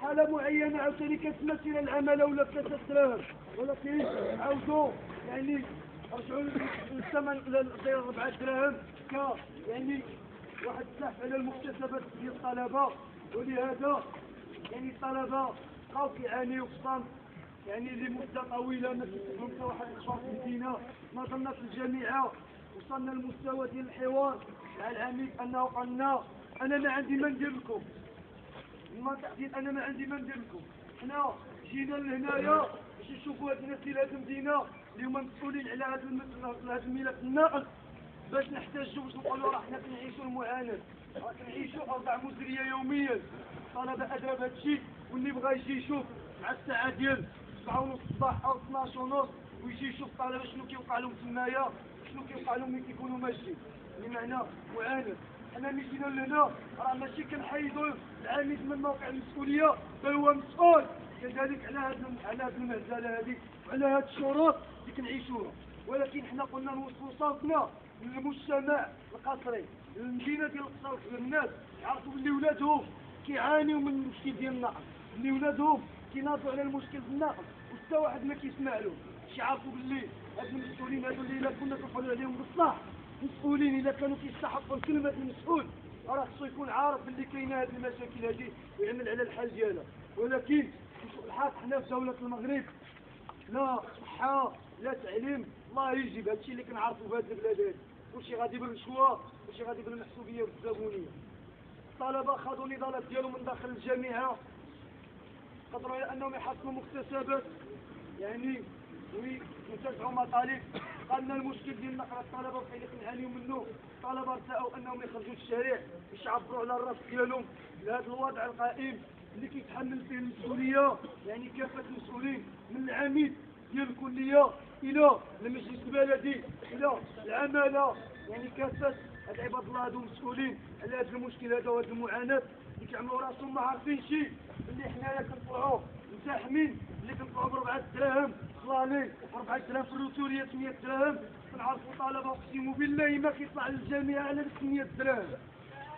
حالة معينة عاوتاني كتمثل العمالة ولا بثلاثة دراهم، ولكن عاودوا يعني رجعوا للثمن ل 4 دراهم يعني واحد السحب على المكتسبات ديال الطلبة. ولهذا يعني الطلبة بقاو كيعانيو في الصمت يعني لمدة طويلة ما كيسمعوا حتى واحد الإخبار في المدينة. نظرنا في الجامعة وصلنا لمستوى ديال الحوار مع العميد أنه قالنا أنا ما عندي ما ندير لكم، المنطق ديال أنا ما عندي ما ندير لكم. حنا جينا لهنايا باش نشوفوا هاد الناس ديال هاد المدينة اللي هما مسؤولين على هاد الملف الناقص، باش نحتاجوا باش نقولوا راه حنا كنعيشوا المعاناة، راه كنعيشوا أوضاع مزرية يوميا. الطلبة أدرى بهذا الشيء، واللي بغا يجي يشوف مع الساعة ديال 7:30 الصباح أو 12:30 ويجي يشوف الطلبة شنو كيوقع لهم تمايا، شنو كيوقع لهم ملي كيكونوا ماشيين، بمعنى معاناة. حنا ملي جينا لهنا راه ماشي كنحيدوا العميد من موقع المسؤولية، بل هو مسؤول كذلك على هذه المهزلة هذه وعلى هذه الشروط اللي كنعيشوها. ولكن حنا قلنا نوصلوا صوتنا للمجتمع القصري، للمدينة ديال القصر، للناس يعرفوا بلي ولادهم كيعانيوا من المشكل ديال النقص، بلي ولادهم كيناضوا على المشكل ديال النقص وحتى واحد ما كيسمع لهم. يعرفوا بلي هاد المسؤولين هادو اللي الا كنا كنقولوا عليهم بصح مسؤولين، الا كانوا كيستحقوا كلمة المسؤول راه خصو يكون عارف بلي كاينه هاد المشاكل هادي ويعمل على الحل ديالها. ولكن الحق حنا في دولة المغرب لا صحة لا تعليم، الله يجيب هادشي اللي كنعرفوا في هاد البلاد هادي، كلشي غادي بالرشوة، كلشي غادي بالمحسوبية والزبونية. الطلبة خاضوا النضالات ديالهم من داخل الجامعة، قدروا على انهم يحصلوا مكتسبات يعني وينتزعوا مطالب. قالنا المشكل ديال نقل الطلبة اللي كنعانيو منه، الطلبة رساو انهم يخرجوا للشارع باش يعبروا على الراس ديالهم لهذا الوضع القائم اللي كيتحمل فيه المسؤولية يعني كافة المسؤولين، من العميد ديال الكلية الى المجلس البلدي الى العمالة، يعني كافة هاد عباد الله هادو مسؤولين على هذا المشكل هذا وهذه المعاناة اللي كيعملوا راسهم ما عارفين شي. اللي حنايا كنطلعوا مزاحمين، اللي كنطلعوا ب4 دراهم صلالي و4 دراهم في الروتورية 8 دراهم، كنعرفوا طلبة اقسم بالله ما كيطلع للجامعة على 8 دراهم.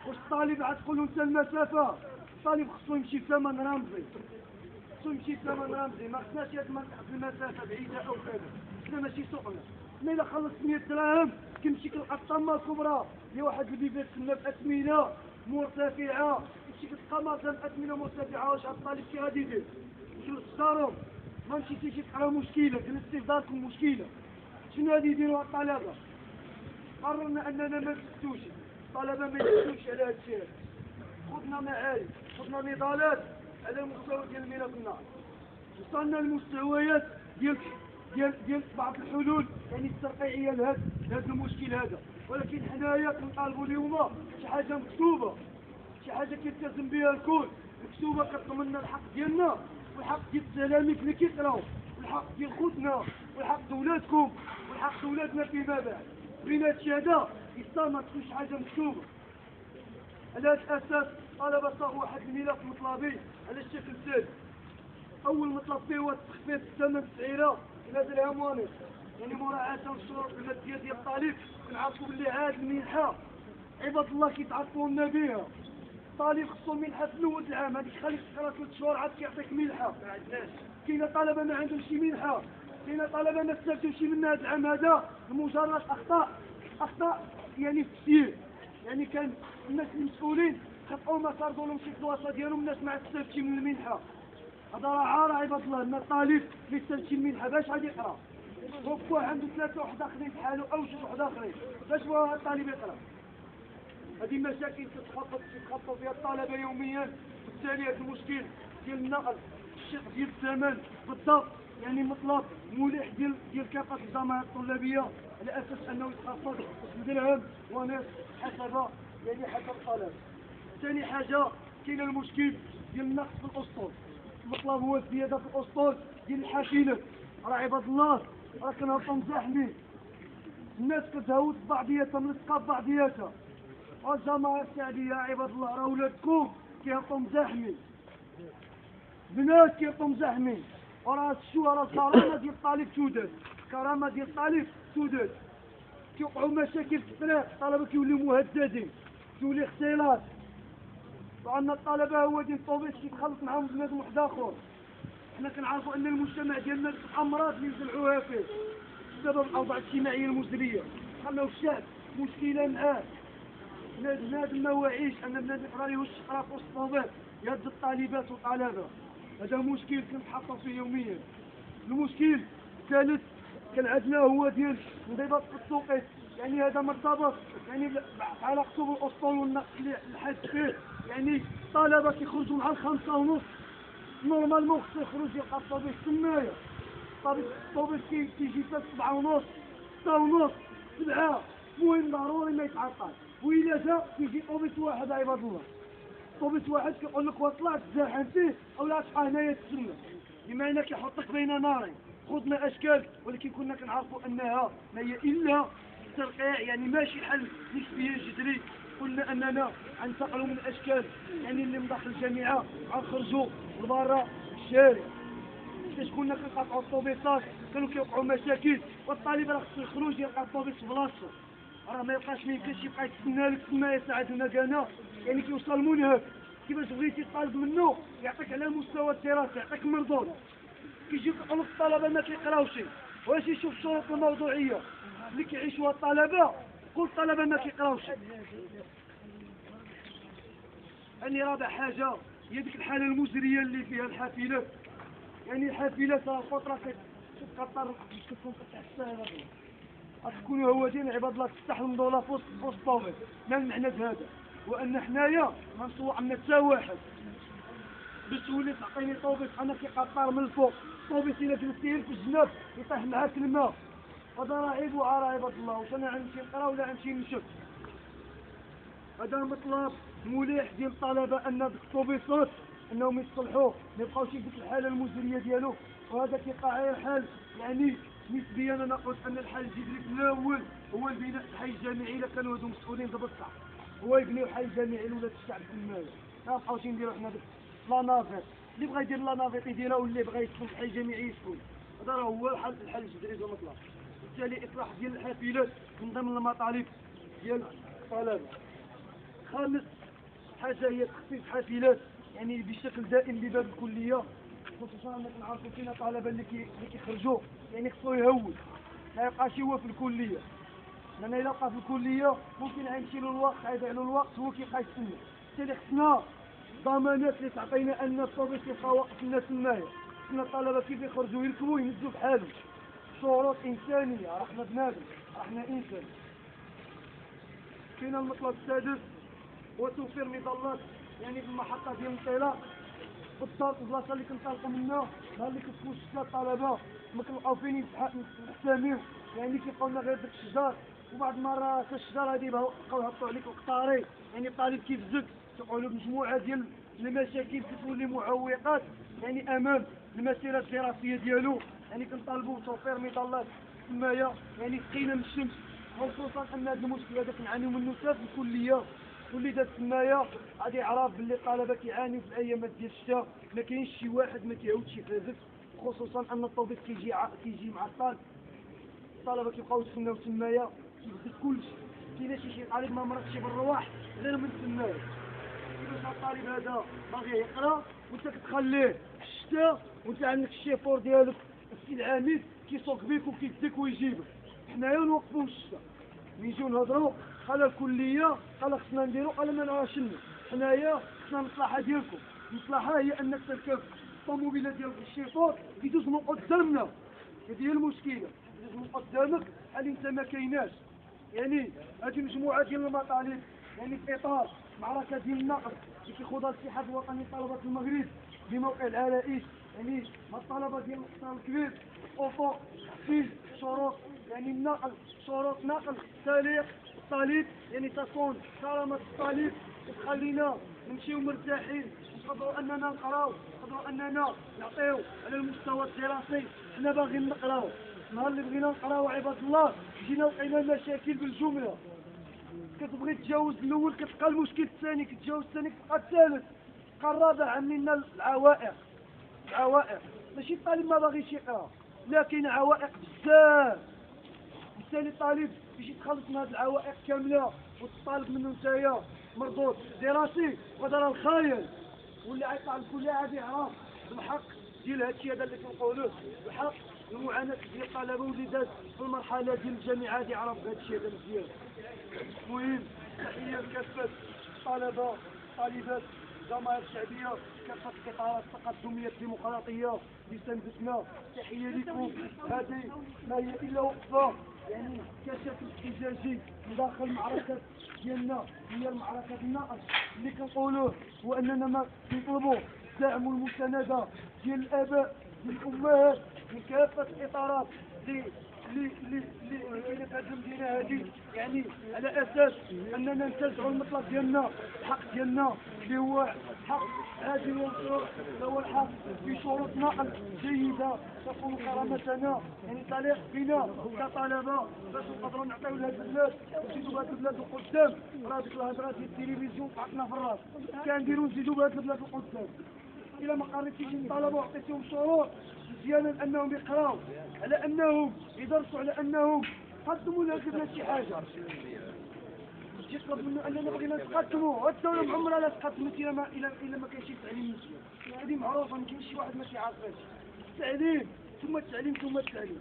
واش الطالب عاد تقول له انت المسافة؟ الطالب خصو يمشي ثمن رمزي، خصو يمشي ثمن رمزي، ما خصناش هاد المسافة بعيدة او كذا، حنا ماشي سوقنا. حنا الا خلص 100 دراهم كنمشي كنلقى الطامة الكبرى اللي واحد البيبات كنا بأثمنة مرتفعة، كنمشي كتلقى ماركة بأثمنة مرتفعة. واش هاد الطالب كي غادي يدير؟ يجلس في دارهم، ما مشيتيش تقرا مشكلة، جلستي في داركم مشكلة. شنو غادي يديروا الطلبة؟ قررنا اننا ما نسكتوش، الطلبة ما يسكتوش على هاد الشيء هذا. خذنا معارك، خذنا نضالات على المستوى ديال الملف النار، وصلنا لمستويات ديال بعض الحلول يعني الترقيعيه لهذا المشكل هذا. ولكن حنايا كنطالبوا اليوم شي حاجه مكتوبه، شي حاجه كيلتزم بها الكل، مكتوبه كتضمن الحق ديالنا والحق ديال التلاميذ اللي كيقراو والحق ديال خوتنا والحق ديال ولادكم والحق ديال ولادنا فيما بعد. بين هادشي هذا يستمر تكون شي حاجه مكتوبه. على هذا الاساس طلب صاغ واحد الملف مطلبي على الشكل التالي. اول مطلب فيه هو تخفيض ثمن السعيره لهذا الهوانم، يعني مراعاه الشروط الماديه ديال الطالب. كنعرفوا بلي هذه المنحه عباد الله كيتعرفوا لنا بها، الطالب خصو منحه في الاول العام، هذيك خليك تقرا 3 شهور عاد كيعطيك منحه. كاين طلبه ما عندهمش شي منحه، كاين طلبه ما استفدوش من هذا العام هذا لمجرد اخطاء يعني في التسيير. يعني كان الناس المسؤولين خطأوا مسار لهم شي الدراسه ديالهم، الناس ما استفدتش من المنحه. هذا راه عار عباد الله ان الطالب ما يستفدش من المنحه باش غادي يقرا. هو عنده 3 واحد اخرين بحالو او 2 واحد اخرين، باش هو الطالب يقرا؟ هذه مشاكل كتخطط فيها الطلبه يوميا. بالتالي هذا المشكل ديال النقل، الشق ديال الثمن بالضبط يعني مطلب ملح ديال كافه الجماعات الطلابيه، على اساس انه يتخفض بدرهم ونصف حسب الطلب. ثاني حاجه كاين المشكل ديال النقص في الاسطول، المطلب هو الزياده في الاسطول ديال الحافلات. راه عباد الله راه كنهبطوا مزاحمين، الناس كتهود بعضياتها ملصقه ببعضياتها. والجماعه السعديه عباد الله راه ولادكم كيهبطوا مزاحمين، بنات كيهبطوا مزاحمين، وراه راه الكرامه ديال الطالب تودات، الكرامه ديال الطالب تودات. كيوقعوا مشاكل في الطريق، الطلبه كيوليو مهددين، كيولي اختلاط. وأن الطلبة هو ديال الطوبيس كيتخلط معاهم بنادم واحد آخر. حنا كنعرفوا أن المجتمع ديالنا الأمراض اللي نزرعوها فيه بسبب الأوضاع الاجتماعية المزرية خلاو الشعب مشكلة معاه. بنادم ما واعيش أن بنادم يقرا يوش يقرا في وسط الطوبيس يهز الطالبات والطلبة. هذا مشكل كنتحطوا فيه يوميا. المشكل الثالث كان عندنا هو ديال انضباط في التوقيت، يعني هذا مرتبط يعني بعلاقته بالاسطول والنقص اللي حاس فيه. يعني الطلبه كيخرجوا مع 5:30 نورمالمون خصو يخرج يلقى الطوبيس تمايا. الطوبيس كيجي حتى 7:30 6:30 7. المهم ضروري ما يتعطل، وإلا جا كيجي طوبيس واحد عباد الله. طوبيس واحد كيقول لك وطلع تزاحم فيه او لا تبقى هنايا تسنى، بمعنى كيحطك بين نارين. خذنا اشكال، ولكن كنا كنعرفوا انها ما هي الا ترقيع، يعني ماشي حل نسبيا جذري. قلنا اننا غننتقلوا من الاشكال يعني اللي من داخل الجامعه غنخرجوا لبرا الشارع. حيت كنا كنقاطعوا الطوبيسات كانوا كيوقعوا مشاكل، والطالب راه خصو يخرج يلقى الطوبيس في بلاصتو. راه ما يمكنش يبقى يتسنى لك تما ساعه المكانه، يعني كيوصل منهك. كيفاش بغيتي تطالب منه يعطيك على المستوى الدراسي، يعطيك مردود. كيجيو كيقول لك الطلبه ما كيقراوش، واش يشوف الشروط الموضوعيه اللي كيعيشوها الطلبه؟ كل الطلبه ما كيقراوش. يعني رابع حاجه هي ديك الحاله المزريه اللي فيها الحافلات. يعني الحافلات راه فتره كتضطر تكون تفتح الساهره، غتكونوا هوادين عباد الله تفتح المضوله في وسط الطوبيس. ما المعنى هذا؟ وان حنايا ما نسوق عندنا حتى واحد باش تولي تعطيني طوبيس انا كيقطر من الفوق. الطوبيس الا جلستيه في الجناب يطيح معاك الماء، هذا راه عيب وعار عباد الله. واش انا غنمشي نقرا ولا غنمشي نشد؟ هذا مطلب مليح ديال الطلبه ان ديك الطوبيسات انهم يصلحوا ما يبقاوش في ديك الحاله المزريه ديالو. وهذا كيقع غير حل يعني نسبيا. انا قلت ان الحل الجذري الاول هو البناء الحي الجامعي. الا كانوا هادو مسؤولين دابا الصح هو يبنيو الحي الجامعي لولاد الشعب تمايا. ما نبقاوش نديرو حنا ديك لانافيت. اللي بغا يدير لانافيت يديرها، واللي بغا يسكن في الحي الجامعي يسكن. هذا راه هو الحل الجذري ديال المطلب. بالتالي اصلاح ديال الحافلات من ضمن المطالب ديال الطلبه. خامس حاجه هي تخصيص حافلات يعني بشكل دائم لباب الكليه، خصوصا ان كنعرفوا فينا طلبه اللي كيخرجوا يعني خصو يهود ما يبقاش هو في الكليه. لان الا بقى في الكليه ممكن غيمشي له الوقت غيضيع له الوقت هو كيبقى يستنى. بالتالي خصنا ضمانات اللي تعطينا ان الطوبيس يبقى واقف لنا تمايا. خصنا الطلبه كيف يخرجوا يركبوا ينزلوا بحالهم. شروط انسانيه، راه حنا بنادم، راه حنا انسان. كاين المطلب السادس هو توفير مظلات يعني في المحطه ديال الانطلاق بالضبط البلاصه اللي كنطلقوا منها. نهار اللي كتكون شتا الطلبه ما كنلقاو فين نحتاميو، يعني كيبقاو لنا غير داك الشجر. وبعض المرات الشجر هادي بقاو يهبطوا عليك القطاري، يعني الطالب كيفزك تقعدوا بمجموعه ديال المشاكل كتولي معوقات يعني امام المسيره الدراسيه ديالو. يعني كنطالبوا بتوفير مظلات تمايا يعني تقينا من الشمس، خصوصا ان هذا المشكل هذا كنعانيو منه حتى في الكليه. واللي دار تمايا غادي يعرف باللي الطلبه كيعانيو في الايامات ديال الشتاء. ما كاينش شي واحد ما كيعاودش يفازك، خصوصا ان الطوبيس كيجي معطل. الطلبه كيبقاو يتسناو تمايا كيبدل كلشي. كاين شي طالب ما مرضش بالرواح غير من تمايا. كيفاش الطالب هذا باغي يقرا وانت كتخليه في الشتاء وانت عندك الشيفور ديالك السي العميد كيسوق بيك وكيديك ويجيبك؟ حنايا نوقفوا في الشتاء نيجيو نهضروا قال الكليه قال خصنا نديرو قال ما نعرفش لنا. حنايا خصنا المصلحه ديالكم. المصلحه هي انك تركب الطوموبيله ديالك الشيفور يدوز من قدامنا. هذه هي المشكله، يدوز من قدامك بحال انت ما كايناش. يعني هذه مجموعه ديال المطالب يعني في اطار معركه ديال النقل اللي كيخوضها الاتحاد الوطني لطلبه المغرب بموقع العرائش. يعني مع الطلبه ديال القطار الكبير اوفو تحفيز شروط يعني النقل، شروط نقل تليق الطالب يعني تكون كرامه الطالب وتخلينا نمشيو مرتاحين ونقدروا اننا نقراو، نقدروا اننا نعطيو على المستوى الدراسي. حنا باغيين نقراو. نهار اللي بغينا نقراو عباد الله جينا لقينا مشاكل بالجمله. كتبغي تجاوز الاول كتلقى المشكل الثاني، كتجاوز الثاني كتلقى الثالث، تلقى الرابع. عندنا العوائق. العوائق ماشي الطالب ما باغيش يقرا، لكن عوائق بزاف. بالتالي الطالب باش يتخلص من هذه العوائق كامله وتطالب منه نتايا مردود دراسي وهذا الخاين واللي غيطلع الكل عاد يعرف بالحق ديال هادشي هذا اللي كنقولوه بالحق المعاناة ديال الطلبة وليدات في المرحلة ديال الجامعات يعرف هادشي هذا مزيان. المهم تحية لكافة الطلبة طالبات الجماهير الشعبية كافة القطاعات التقدمية الديمقراطية اللي ساندتنا تحية لكم. هذه ما هي إلا وقفة يعني كشكل احتجاجي من داخل المعركة ديالنا هي المعركة الناقص اللي كنقولوه هو أننا ما كنطلبوا الدعم والمساندة ديال الآباء ديال الأمهات من كافة الإطارات اللي كاينه في هذه المدينه هذه يعني على اساس اننا ننتزعوا المطلب ديالنا الحق ديالنا اللي هو حق عادل ومشروع هو الحق في شروط نقل جيده تكون كرامتنا يعني تليق بنا كطلبه باش نقدروا نعطيو لهاد البلاد ونزيدوا بهاد البلاد القدام. راه ديك الهضره ديال التلفزيون عطنا في الراس كنديروا نزيدوا بهاد البلاد القدام. إلا ما قريتيش الطلبة وعطيتيهم شروط مزيانة أنهم يقراو على أنهم يدرسوا على أنهم قدموا لهاد البلاد شي حاجة يطلب منه أننا بغينا نتقدموا. الدولة بعمرها لا تقدمت إلا ما كاينش التعليم مزيان. هذه معروفة ما كاينش شي واحد ما كيعرفهاش. التعليم ثم التعليم ثم التعليم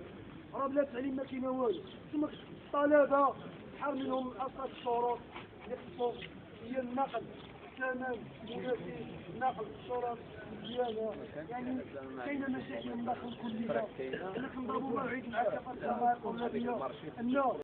راه بلا تعليم ما كاين والو. ثم الطلبة شحال منهم أصلا الشروط اللي خصهم هي النقل ثمن مناسب نقل الشرط مزيانة يعني كاينة مشاكل من داخل الكلية. حنا كنضربوا موعد مع كافة الجماعات الطلابية أنه